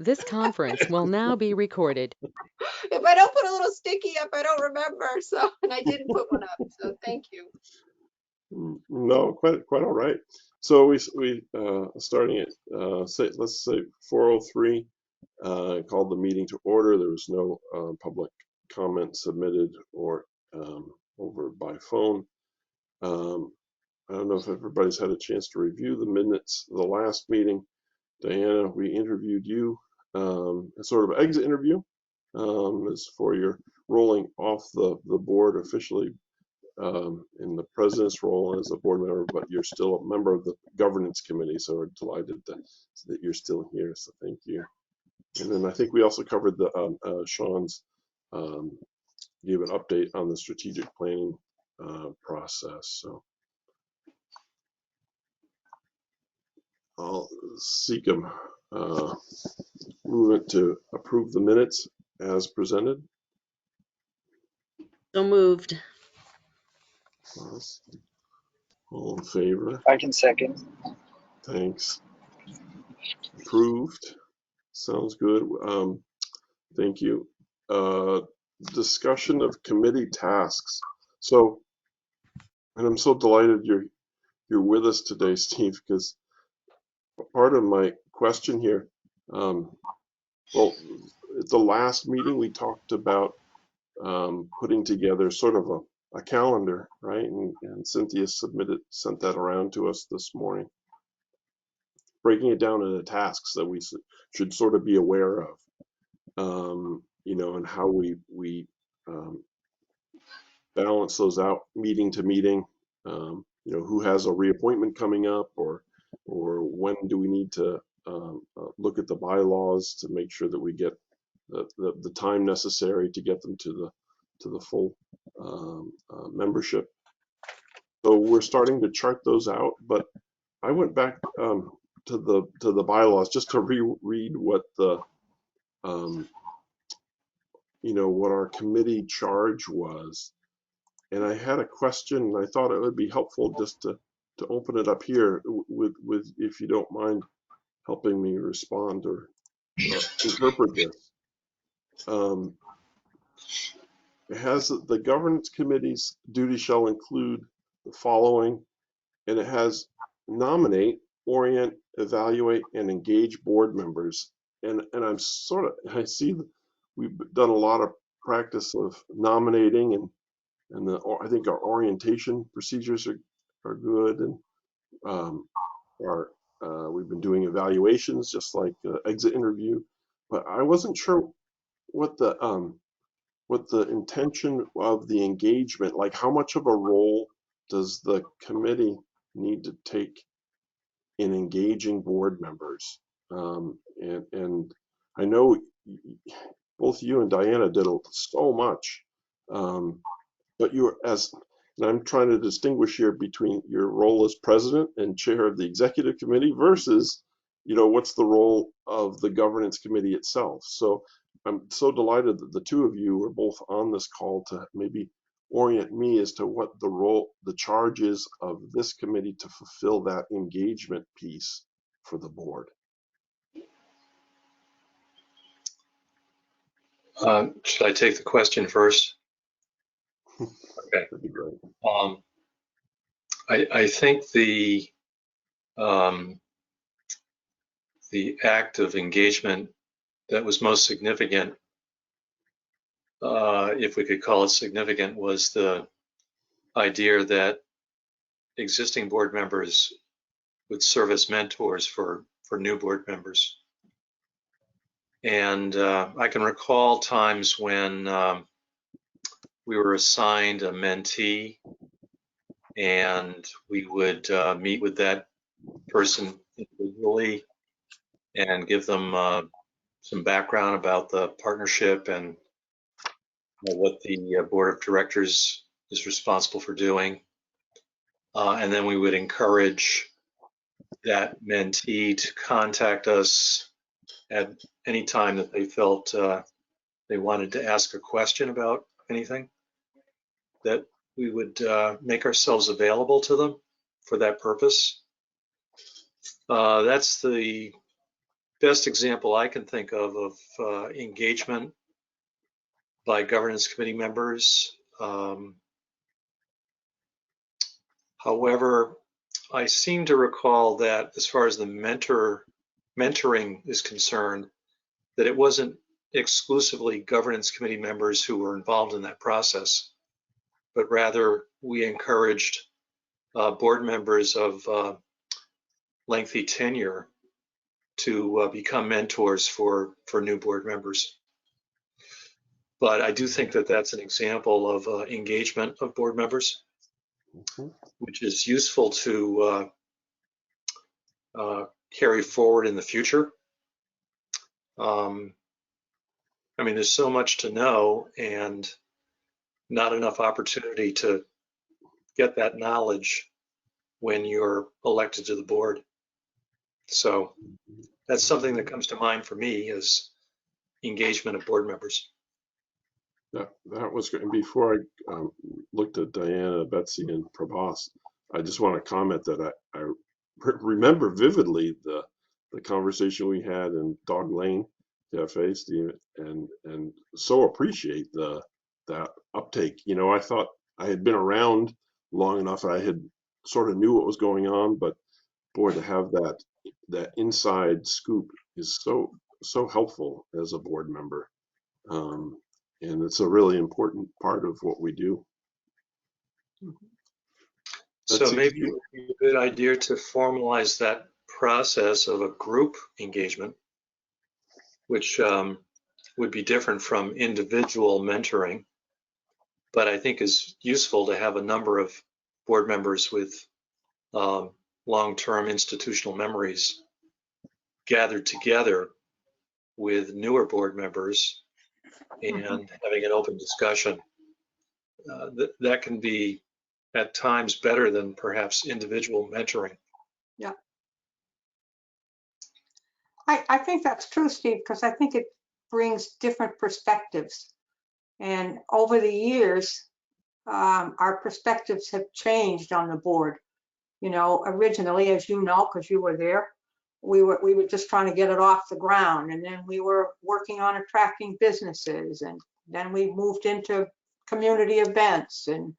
This conference will now be recorded. If I don't put a little sticky up, I don't remember. So, and I didn't put one up. So thank you. No, quite all right. So we starting at let's say 4:03. Called the meeting to order. There was no public comment submitted or over by phone. I don't know if everybody's had a chance to review the minutes of the last meeting. Diana, we interviewed you, a sort of exit interview, as for your rolling off the board officially, in the president's role as a board member, but you're still a member of the governance committee, so we're delighted that you're still here, so thank you. And then I think we also covered the Sean's gave an update on the strategic planning process. So I'll seek a movement to approve the minutes as presented. So moved. All in favor? I can second. Thanks. Approved. Sounds good. Thank you. Discussion of committee tasks. So, and I'm so delighted you're with us today, Steve, because part of my question here, well, at the last meeting we talked about putting together sort of a calendar, right? And Cynthia sent that around to us this morning, breaking it down into tasks that we should sort of be aware of, you know, and how we balance those out meeting to meeting. You know, who has a reappointment coming up, or when do we need to look at the bylaws to make sure that we get the time necessary to get them to the full membership. So we're starting to chart those out, but I went back to the bylaws just to reread what the you know, what our committee charge was, and I had a question, and I thought it would be helpful just to open it up here with if you don't mind helping me respond or interpret this. It has the governance committee's duty shall include the following, and it has nominate, orient, evaluate, and engage board members. And I'm sort of, I see we've done a lot of practice of nominating, and I think our orientation procedures are good, and we've been doing evaluations just like exit interview, but I wasn't sure what the intention of the engagement, like how much of a role does the committee need to take in engaging board members? And I know both you and Diana did so much, but and I'm trying to distinguish here between your role as president and chair of the executive committee versus, you know, what's the role of the governance committee itself. So I'm so delighted that the two of you are both on this call to maybe orient me as to what the charge is of this committee to fulfill that engagement piece for the board. Should I take the question first? Okay. That'd be great. I think the act of engagement that was most significant, if we could call it significant, was the idea that existing board members would serve as mentors for new board members. And I can recall times when we were assigned a mentee, and we would meet with that person individually and give them some background about the partnership and what the board of directors is responsible for doing. And then we would encourage that mentee to contact us at any time that they felt they wanted to ask a question about anything, that we would make ourselves available to them for that purpose. That's the best example I can think of engagement by governance committee members. However, I seem to recall that as far as the mentoring is concerned, that it wasn't exclusively governance committee members who were involved in that process, but rather we encouraged board members of lengthy tenure to become mentors for new board members. But I do think that that's an example of engagement of board members, which is useful to carry forward in the future. I mean, there's so much to know and not enough opportunity to get that knowledge when you're elected to the board. So that's something that comes to mind for me is engagement of board members. That was great. And before I looked at Diana, Betsy, and Prabhas, I just want to comment that I remember vividly the conversation we had in Dog Lane Cafe, Steve, and so appreciate that uptake. You know, I thought I had been around long enough, I had sort of knew what was going on, but boy, to have that inside scoop is so helpful as a board member. And it's a really important part of what we do. So maybe it would be a good idea to formalize that process of a group engagement, which would be different from individual mentoring, but I think is useful to have a number of board members with long-term institutional memories gathered together with newer board members and having an open discussion. That can be at times better than perhaps individual mentoring. Yeah. I think that's true, Steve, because I think it brings different perspectives. And over the years, our perspectives have changed on the board. You know, originally, as you know, because you were there, we were just trying to get it off the ground. And then we were working on attracting businesses. And then we moved into community events and,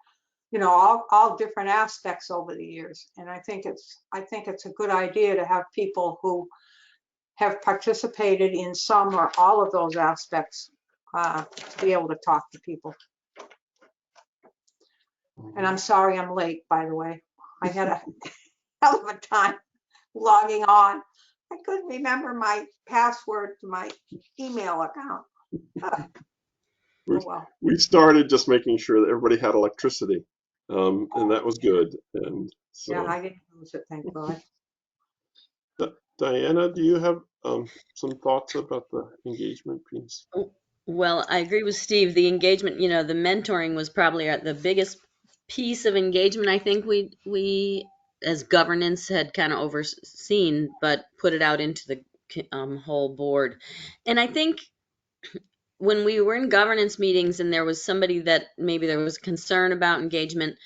you know, all different aspects over the years. And I think it's a good idea to have people who have participated in some or all of those aspects to be able to talk to people. And I'm sorry I'm late, by the way. I had a hell of a time logging on. I couldn't remember my password to my email account. Oh, well. We started just making sure that everybody had electricity, and that was good. And so, Yeah, I didn't lose it, thank God. Diana, do you have some thoughts about the engagement piece? Well, I agree with Steve. The engagement, you know, the mentoring was probably the biggest piece of engagement I think we as governance had kind of overseen, but put it out into the whole board. And I think when we were in governance meetings and there was somebody that maybe there was concern about engagement,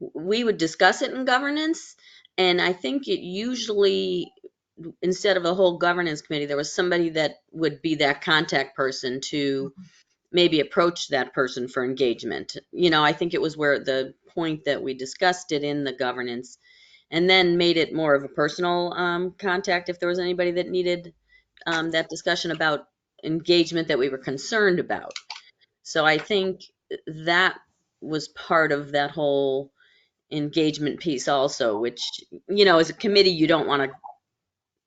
we would discuss it in governance. And I think it usually, instead of a whole governance committee, there was somebody that would be that contact person to maybe approach that person for engagement. You know, I think it was where the point that we discussed it in the governance and then made it more of a personal contact if there was anybody that needed that discussion about engagement that we were concerned about. So I think that was part of that whole engagement piece also, which, you know, as a committee, you don't want to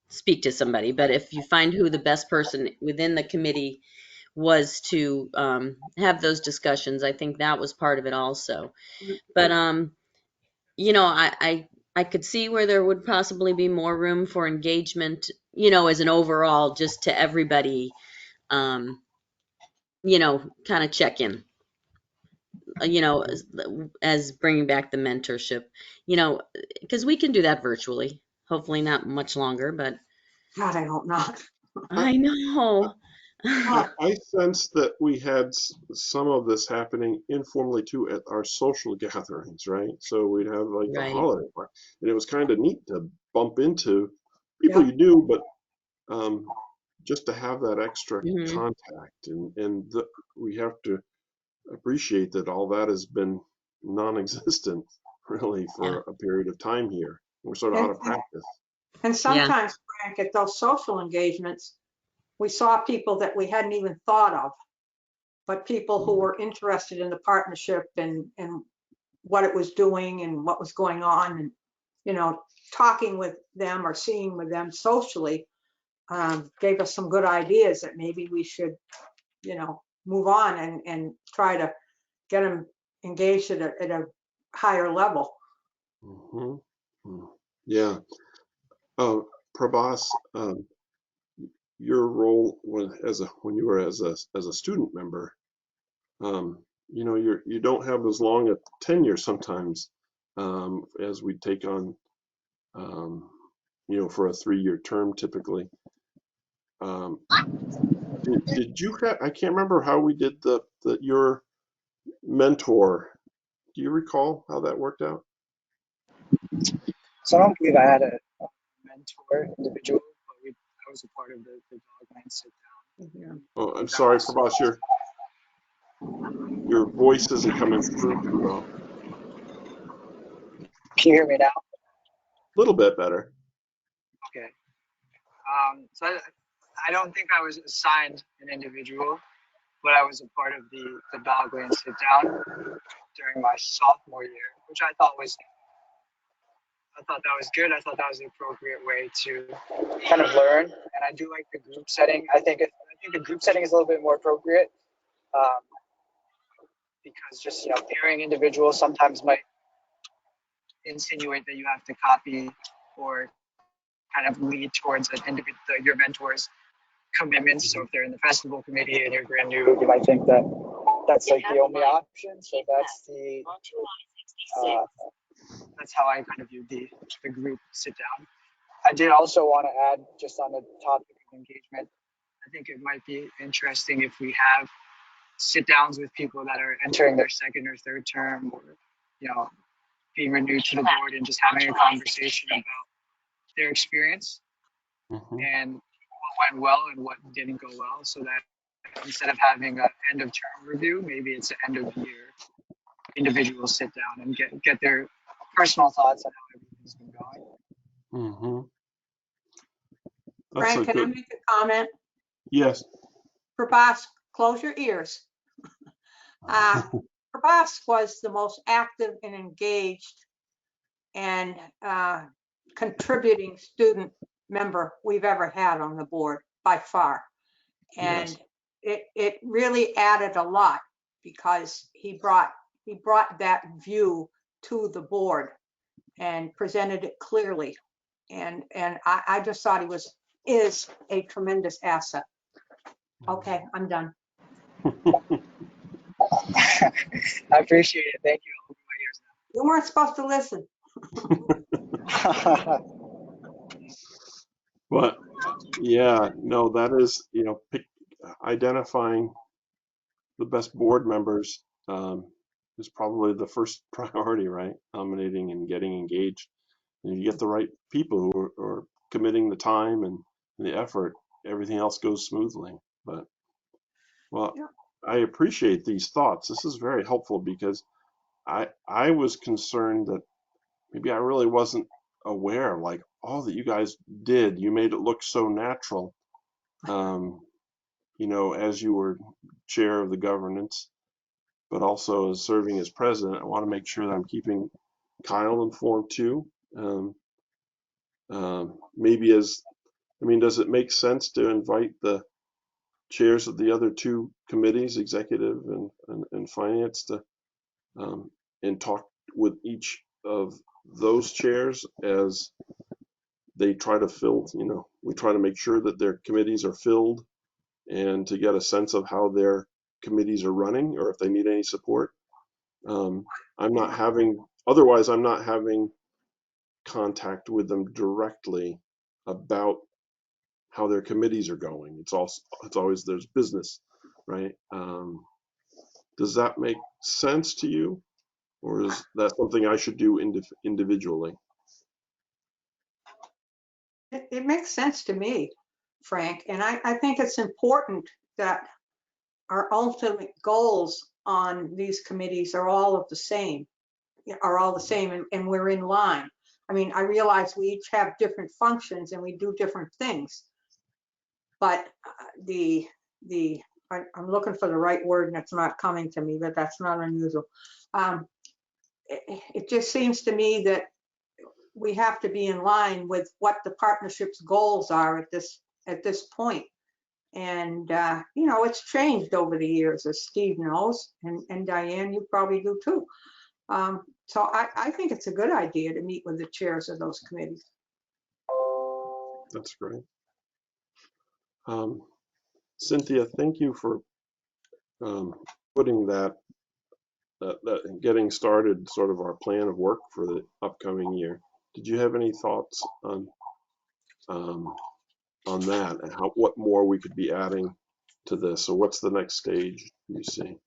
speak to somebody, but if you find who the best person within the committee was to have those discussions, I think that was part of it also. But you know, I could see where there would possibly be more room for engagement, you know, as an overall, just to everybody, you know, kind of check in, you know, as bringing back the mentorship, you know, because we can do that virtually, hopefully not much longer, but God, I hope not. I know. I sense that we had some of this happening informally too at our social gatherings, right? So we'd have like a Right. holiday party, and it was kind of neat to bump into people you knew, but just to have that extra Hmm. contact, and we have to appreciate that all that has been non-existent really Yeah. for a period of time here. We're sort of out And, of practice. and Yeah. sometimes, Frank, at those social engagements, we saw people that we hadn't even thought of, but people who were interested in the partnership and what it was doing and what was going on, and, you know, talking with them or seeing with them socially, gave us some good ideas that maybe we should, you know, move on and try to get them engaged at a higher level. Mhm. Yeah. Uh, Prabhas, your role when you were as a student member, you know, you don't have as long a tenure sometimes as we take on, um, you know, for a 3-year term typically. Um, did you have, I can't remember how we did your mentor. Do you recall how that worked out? So I don't believe I had a mentor individual, but I was a part of the dog line sit down. Oh, I'm That sorry, was, Prabhas, your voice isn't coming through too well. can you hear me now? A little bit better. Okay. So I don't think I was assigned an individual, but I was a part of the dog line sit down during my sophomore year, which I thought that was good. I thought that was the appropriate way to kind of learn. And I do like the group setting. I think a group setting is a little bit more appropriate, um, because just, you know, pairing individuals sometimes might insinuate that you have to copy or kind of lead towards your mentor's commitments. So if they're in the festival committee and you're brand new, you might think that that's like the only option. So uh, that's how I kind of viewed the group sit down. I did also want to add, just on the topic of engagement, I think it might be interesting if we have sit downs with people that are entering their second or third term, or, you know, being renewed to the board, and just having a conversation about their experience Mhm. and what went well and what didn't go well, so that instead of having an end of term review, maybe it's an end of year individuals sit down and get their personal thoughts on how everything's been going. Mhm. That's Frank, a can I good. make a comment? Yes. Prabhas, close your ears. Prabhas was the most active and engaged and contributing student member we've ever had on the board by far. Yes. And it really added a lot because he brought that view to the board and presented it clearly. And I just thought he is a tremendous asset. Okay, I'm done. I appreciate it. Thank you. I'll open You weren't supposed to listen. my ears now. But yeah, no, that is, you know, identifying the best board members is probably the first priority, right? Nominating and getting engaged. And you get the right people who are committing the time and the effort, everything else goes smoothly. But, well, Yeah. I appreciate these thoughts. This is very helpful because I was concerned that maybe I really wasn't aware of like all that you guys did. You made it look so natural. Um, you know, as you were chair of the governance, but also as serving as president, I want to make sure that I'm keeping Kyle informed too. Maybe does it make sense to invite the chairs of the other two committees, executive and finance, to and talk with each of those chairs as they try to fill, you know, we try to make sure that their committees are filled and to get a sense of how their committees are running or if they need any support. I'm not having, otherwise I'm not having contact with them directly about how their committees are going. It's always there's business, right? Does that make sense to you, or is that something I should do individually? It makes sense to me. Frank, and I think it's important that our ultimate goals on these committees are all the same, and we're in line. I mean, I realize we each have different functions and we do different things, but I'm looking for the right word and it's not coming to me, but that's not unusual. It just seems to me that we have to be in line with what the partnership's goals are at this point. And, it's changed over the years, as Steve knows, and Diane, you probably do too. So I think it's a good idea to meet with the chairs of those committees. That's great. Cynthia, thank you for putting that getting started, sort of our plan of work for the upcoming year. Did you have any thoughts on that and what more we could be adding to this? So what's the next stage you see?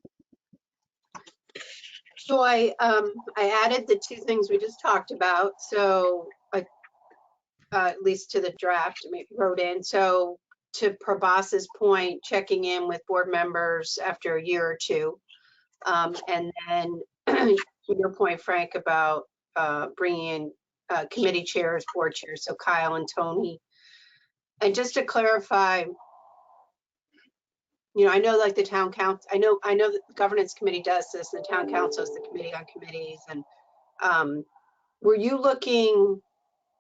So I added the two things we just talked about. So I, at least to the draft, I wrote in. So to Prabhas's point, checking in with board members after a year or two. And then to your point, Frank, about bringing in committee chairs, board chairs, so Kyle and Tony. And just to clarify, I know like the town council, I know that the governance committee does this, and the town council is the committee on committees. And were you looking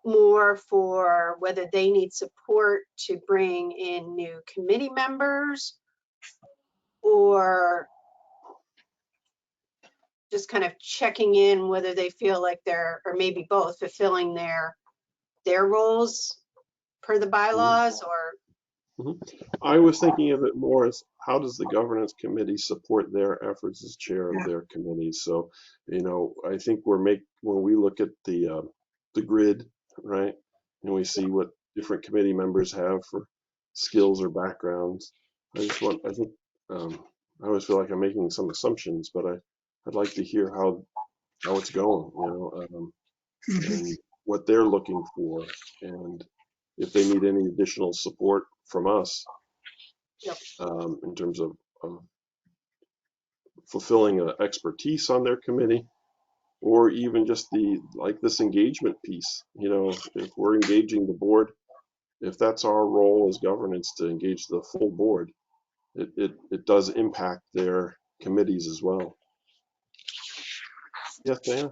more for whether they need support to bring in new committee members, or just kind of checking in whether they feel like they're, or maybe both, fulfilling their roles per the bylaws? Or I was thinking of it more as how does the governance committee support their efforts as chair of their committees? So, I think when we look at the grid, right, and we see what different committee members have for skills or backgrounds, I always feel like I'm making some assumptions, but I'd like to hear how it's going, and what they're looking for, and if they need any additional support from us. Yep. In terms of fulfilling expertise on their committee, or even just this engagement piece. If we're engaging the board, if that's our role as governance to engage the full board, it does impact their committees as well. Yes, Diana?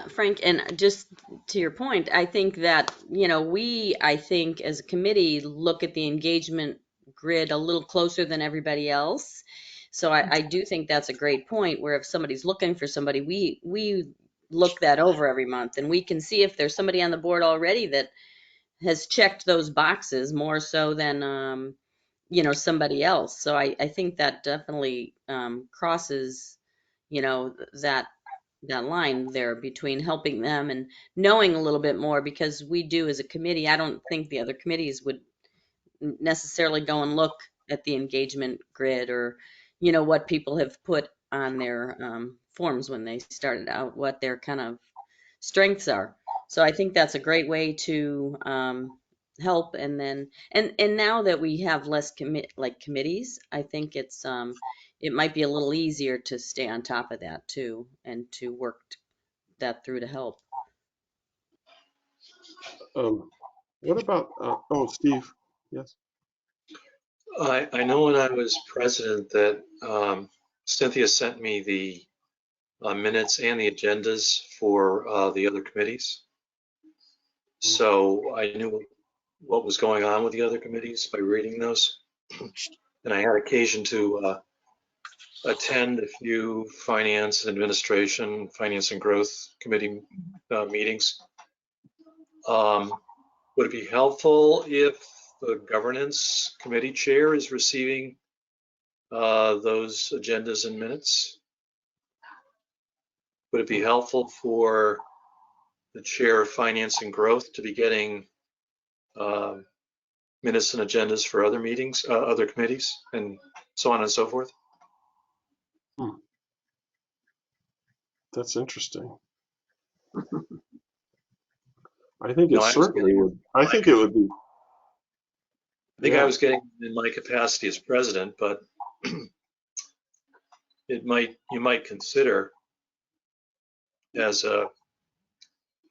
Frank, and just to your point, I think that, I think as a committee look at the engagement grid a little closer than everybody else. So I do think that's a great point, where if somebody's looking for somebody, we look that over every month, and we can see if there's somebody on the board already that has checked those boxes more so than, somebody else. So I think that definitely crosses, that line there between helping them and knowing a little bit more, because we do as a committee. I don't think the other committees would necessarily go and look at the engagement grid, or what people have put on their forms when they started out, what their kind of strengths are. So I think that's a great way to help. And then and now that we have less committees, I think it might be a little easier to stay on top of that too, and to work that through to help. What about, Steve? Yes. I know when I was president that Cynthia sent me the minutes and the agendas for the other committees. So I knew what was going on with the other committees by reading those. And I had occasion to attend a few finance and administration, finance and growth committee meetings. Would it be helpful if the governance committee chair is receiving those agendas and minutes? Would it be helpful for the chair of finance and growth to be getting minutes and agendas for other meetings, other committees, and so on and so forth? That's interesting. I think No, it certainly would. I think it would be. think I Yeah. was getting in my capacity as president, but you might consider as a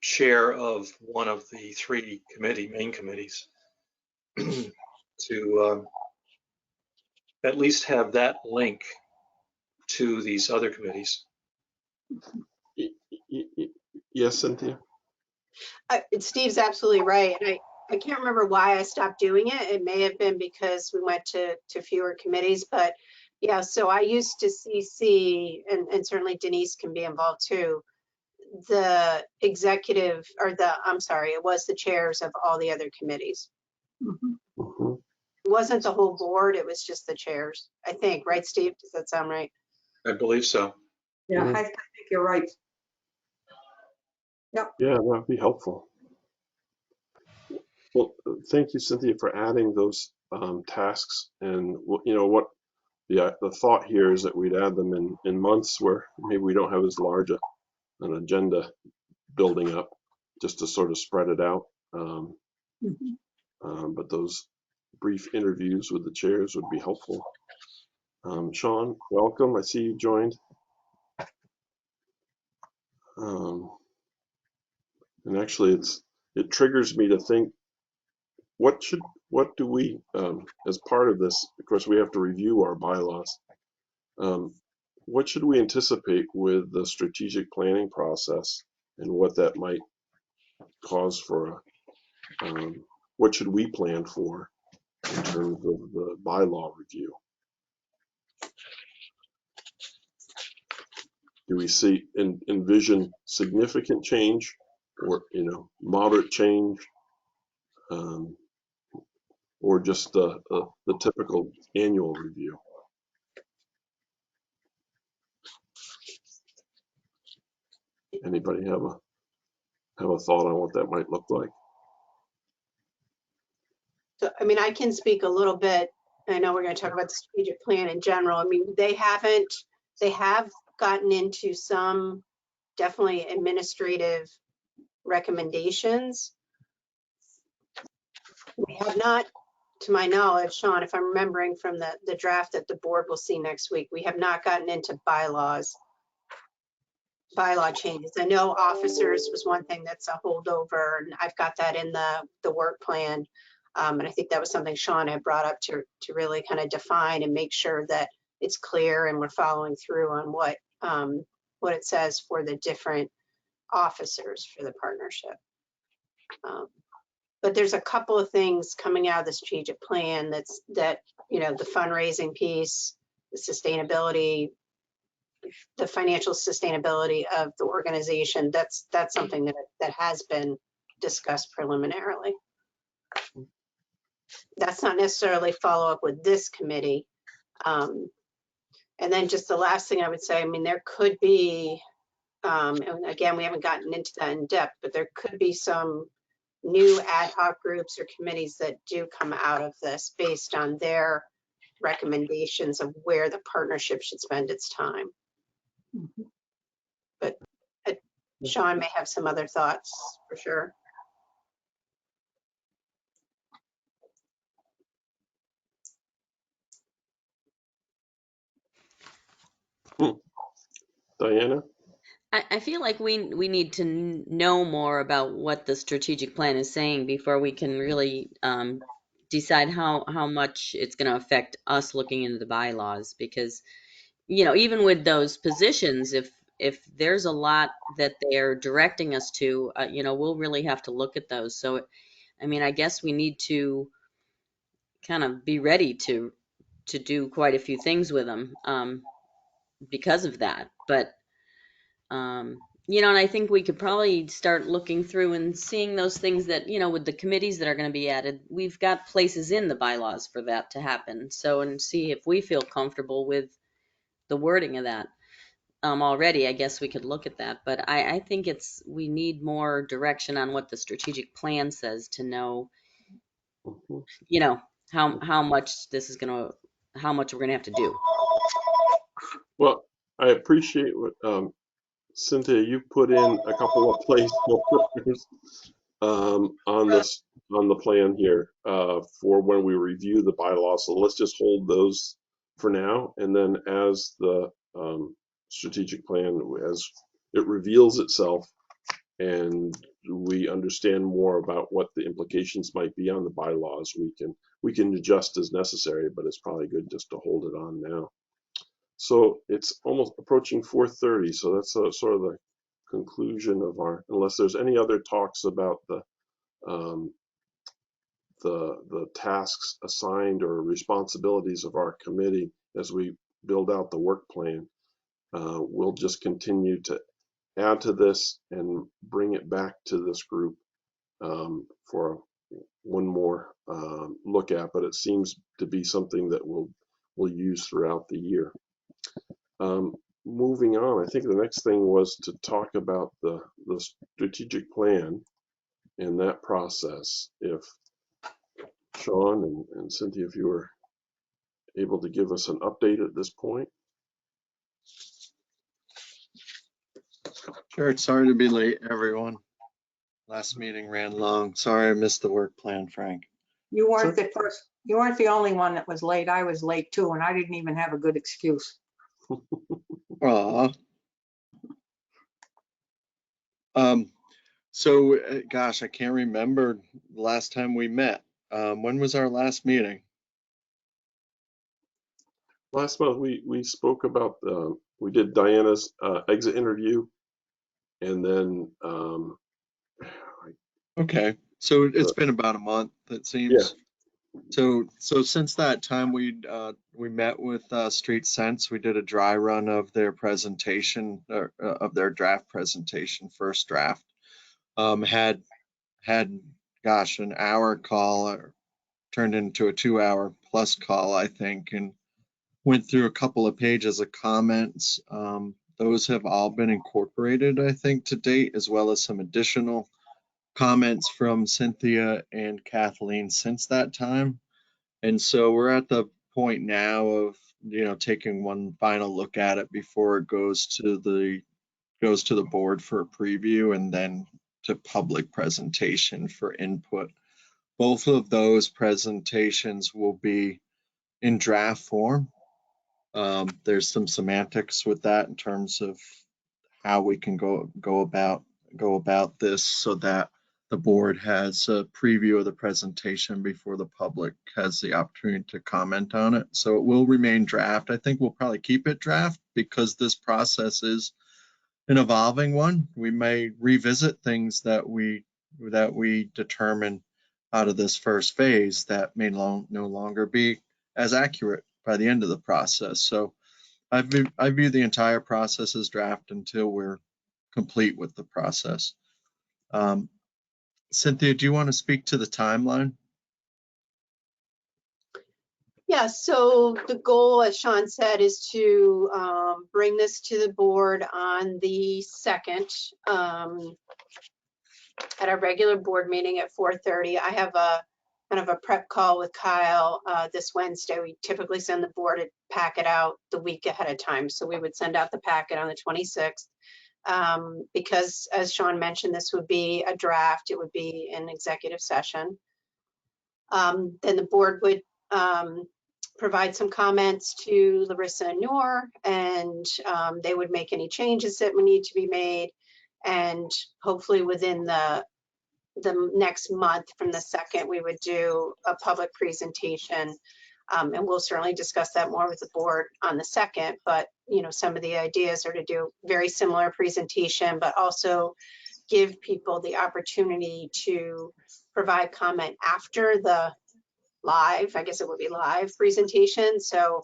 chair of one of the three main committees to at least have that link to these other committees. Yes, Cynthia? Steve's absolutely right. And I can't remember why I stopped doing it. It may have been because we went to fewer committees, but yeah, so I used to CC, and certainly Denise can be involved too, the executive, or I'm sorry, it was the chairs of all the other committees. Mhm. Mhm. It wasn't the whole board, it was just the chairs, I think, right, Steve? Does that sound right? I believe so. Yeah, Mhm. I think you're right. Yeah, that'd be helpful. Well, thank you, Cynthia, for adding those tasks. And you know what, the thought here is that we'd add them in months where maybe we don't have as large an agenda building up, just to sort of spread it out. Mhm. But those brief interviews with the chairs would be helpful. Sean, welcome. I see you joined. And actually, it triggers me to think, what do we, as part of this, of course, we have to review our bylaws. What should we anticipate with the strategic planning process and what that might cause for what should we plan for in terms of the bylaw review? Do we envision significant change, or moderate change, or just the typical annual review? Anybody have a thought on what that might look like? So, I mean, I can speak a little bit. I know we're going to talk about the strategic plan in general. I mean, they have gotten into some definitely administrative recommendations. We have not, to my knowledge, Sean, if I'm remembering from the draft that the board will see next week, we have not gotten into bylaw changes. I know officers was one thing that's a holdover, and I've got that in the work plan. And I think that was something Sean had brought up to really kind of define and make sure that it's clear and we're following through on what it says for the different officers for the partnership. But there's a couple of things coming out of the strategic plan that the fundraising piece, the sustainability, the financial sustainability of the organization. That's something that has been discussed preliminarily. That's not necessarily follow up with this committee. And then just the last thing I would say, I mean, there could be, and again, we haven't gotten into that in depth, but there could be some new ad hoc groups or committees that do come out of this based on their recommendations of where the partnership should spend its time. Mhm. But Sean may have some other thoughts for sure. Diana? I feel like we need to know more about what the strategic plan is saying before we can really decide how much it's going to affect us looking into the bylaws. Because even with those positions, if there's a lot that they're directing us to, we'll really have to look at those. So, I mean, I guess we need to kind of be ready to do quite a few things with them because of that. But and I think we could probably start looking through and seeing those things that, with the committees that are going to be added, we've got places in the bylaws for that to happen. So, and see if we feel comfortable with the wording of that. Already, I guess we could look at that. But I think we need more direction on what the strategic plan says to know, Mhm. how much this is how much we're going to have to do. Well, I appreciate what Cynthia, you put in a couple of placeholders on this on the plan here for when we review the bylaws. So let's just hold those for now. And then as the strategic plan, as it reveals itself and we understand more about what the implications might be on the bylaws, we can adjust as necessary, but it's probably good just to hold it on now. So it's almost approaching 4:30. So that's sort of the conclusion of our, unless there's any other talks about um, the tasks assigned or responsibilities of our committee as we build out the work plan. We'll just continue to add to this and bring it back to this group for one more look at, but it seems to be something that we'll use throughout the year. Moving on, I think the next thing was to talk about the strategic plan and that process. If Sean and Cynthia, if you were able to give us an update at this point. Sure. Sorry to be late, everyone. Last meeting ran long. Sorry I missed the work plan, Frank. You weren't the first, you weren't the only one that was late. I was late too, and I didn't even have a good excuse. Aw. Gosh, I can't remember the last time we met. When was our last meeting? Last month we spoke about we did Diana's exit interview, and then Okay, so it's been about a month, it seems. So since that time, we met with Street Sense. We did a dry run of their presentation, of their draft presentation, first draft. Had gosh, an hour call, or turned into a 2-hour plus call, I think, and went through a couple of pages of comments. Those have all been incorporated, I think, to date, as well as some additional comments from Cynthia and Kathleen since that time. And so we're at the point now of, taking one final look at it before it goes to the board for a preview and then to public presentation for input. Both of those presentations will be in draft form. There's some semantics with that in terms of how we can go about this so that the board has a preview of the presentation before the public has the opportunity to comment on it. So it will remain draft. I think we'll probably keep it draft because this process is an evolving one. We may revisit things that we determine out of this first phase that may no longer be as accurate by the end of the process. So I view the entire process as draft until we're complete with the process. Cynthia, do you want to speak to the timeline? Yeah, so the goal, as Sean said, is to bring this to the board on the 2nd at our regular board meeting at 4:30. I have a kind of a prep call with Kyle this Wednesday. We typically send the board a packet out the week ahead of time. So we would send out the packet on the 26th. Because as Sean mentioned, this would be a draft. It would be an executive session. Then the board would provide some comments to Larissa and Noor, and they would make any changes that would need to be made. And hopefully within the next month from the 2nd, we would do a public presentation. And we'll certainly discuss that more with the board on the 2nd, but some of the ideas are to do very similar presentation, but also give people the opportunity to provide comment after the live, I guess it would be live presentation. So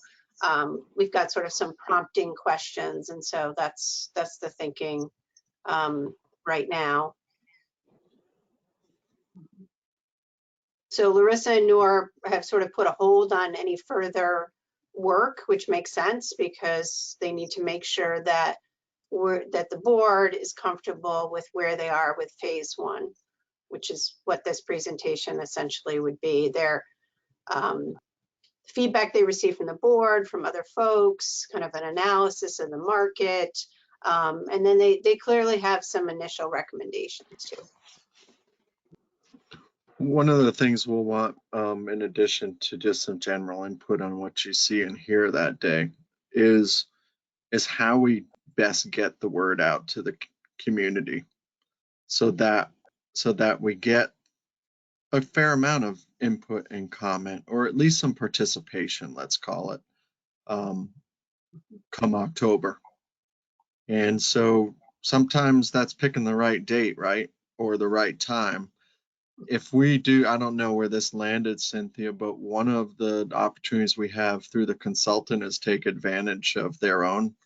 we've got sort of some prompting questions. And so that's the thinking right now. So Larissa and Noor have sort of put a hold on any further work, which makes sense because they need to make sure that the board is comfortable with where they are with phase 1, which is what this presentation essentially would be. Their feedback they received from the board, from other folks, kind of an analysis of the market, and then they clearly have some initial recommendations too. One of the things we'll want, in addition to just some general input on what you see and hear that day, is how we best get the word out to the community, so that we get a fair amount of input and comment, or at least some participation, let's call it, come October. And so sometimes that's picking the right date, right? Or the right time. If we do, I don't know where this landed, Cynthia, but one of the opportunities we have through the consultant is take advantage of their own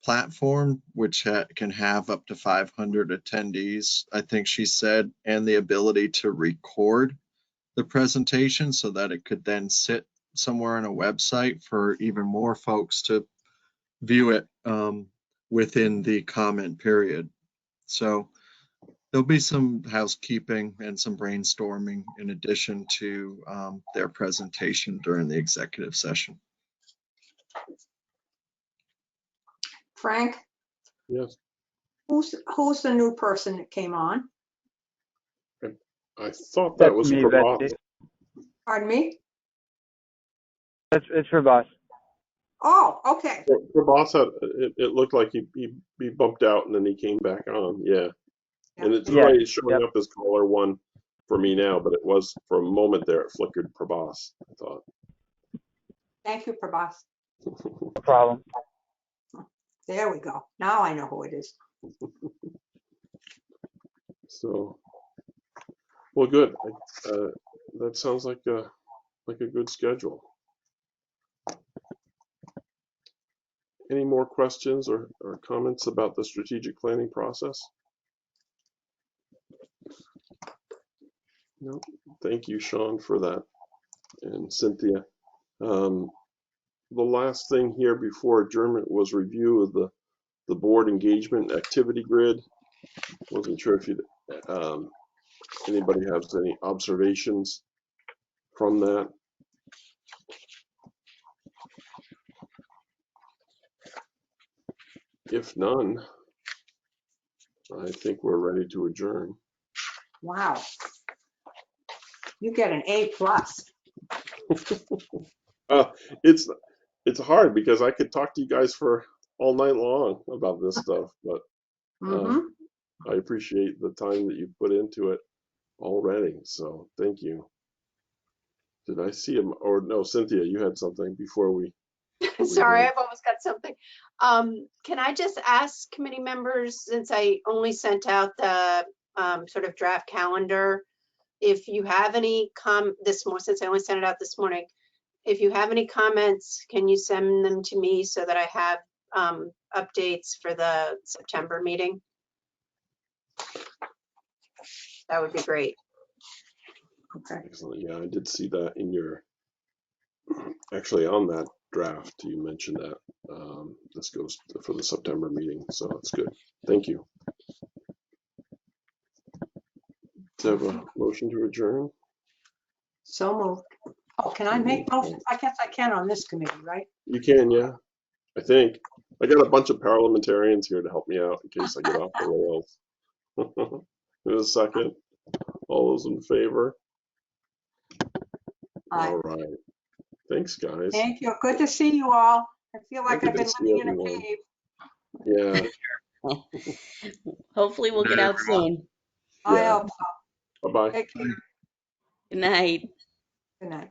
platform, which can have up to 500 attendees, I think she said, and the ability to record the presentation so that it could then sit somewhere on a website for even more folks to view it within the comment period. So there'll be some housekeeping and some brainstorming in addition to their presentation during the executive session. Frank, Yes, who's the new person that came on? I thought that That's was me, Prabhat. Betsy. Pardon me? It's for boss. Oh, okay. Prabhat had, it looked like he bumped out and then he came back on. Yeah. And it's Yeah. right, it's showing Yep. up as caller one for me now, but it was for a moment there, it flickered Prabhas, I thought. Thank you, Prabhas. No problem. There we go. Now I know who it is. So, well, good. That sounds like a good schedule. Any more questions or comments about the strategic planning process? No. Thank you, Sean, for that, and Cynthia. The last thing here before adjournment was review of the board engagement activity grid. Wasn't sure if anybody has any observations from that. If none, I think we're ready to adjourn. Wow. You get an A+. It's hard because I could talk to you guys for all night long about this stuff, but I appreciate the time that you put into it already. So thank you. Did I see him? Or no, Cynthia, you had something before we. Sorry, I've almost got something. Can I just ask committee members, since I only sent out the sort of draft calendar, if you have any since I only sent it out this morning, if you have any comments, can you send them to me so that I have updates for the September meeting? That would be great. Okay. Excellent. Yeah, I did see that in your, actually on that draft, you mentioned that. This goes for the September meeting, so that's good. Thank you. Do you have a motion to adjourn? So moved. Oh, can I make motions? I guess I can on this committee, right? You can, yeah. I think. I got a bunch of parliamentarians here to help me out in case I get off the rails. In a second. All those in favor? Aye. All right. Thanks, guys. Thank you. Good to see you all. I feel like Good I've to been see living in a everyone. cave. Yeah. Hopefully we'll get out soon. I Yeah. hope so. Bye-bye. Take care. Good night. Good night.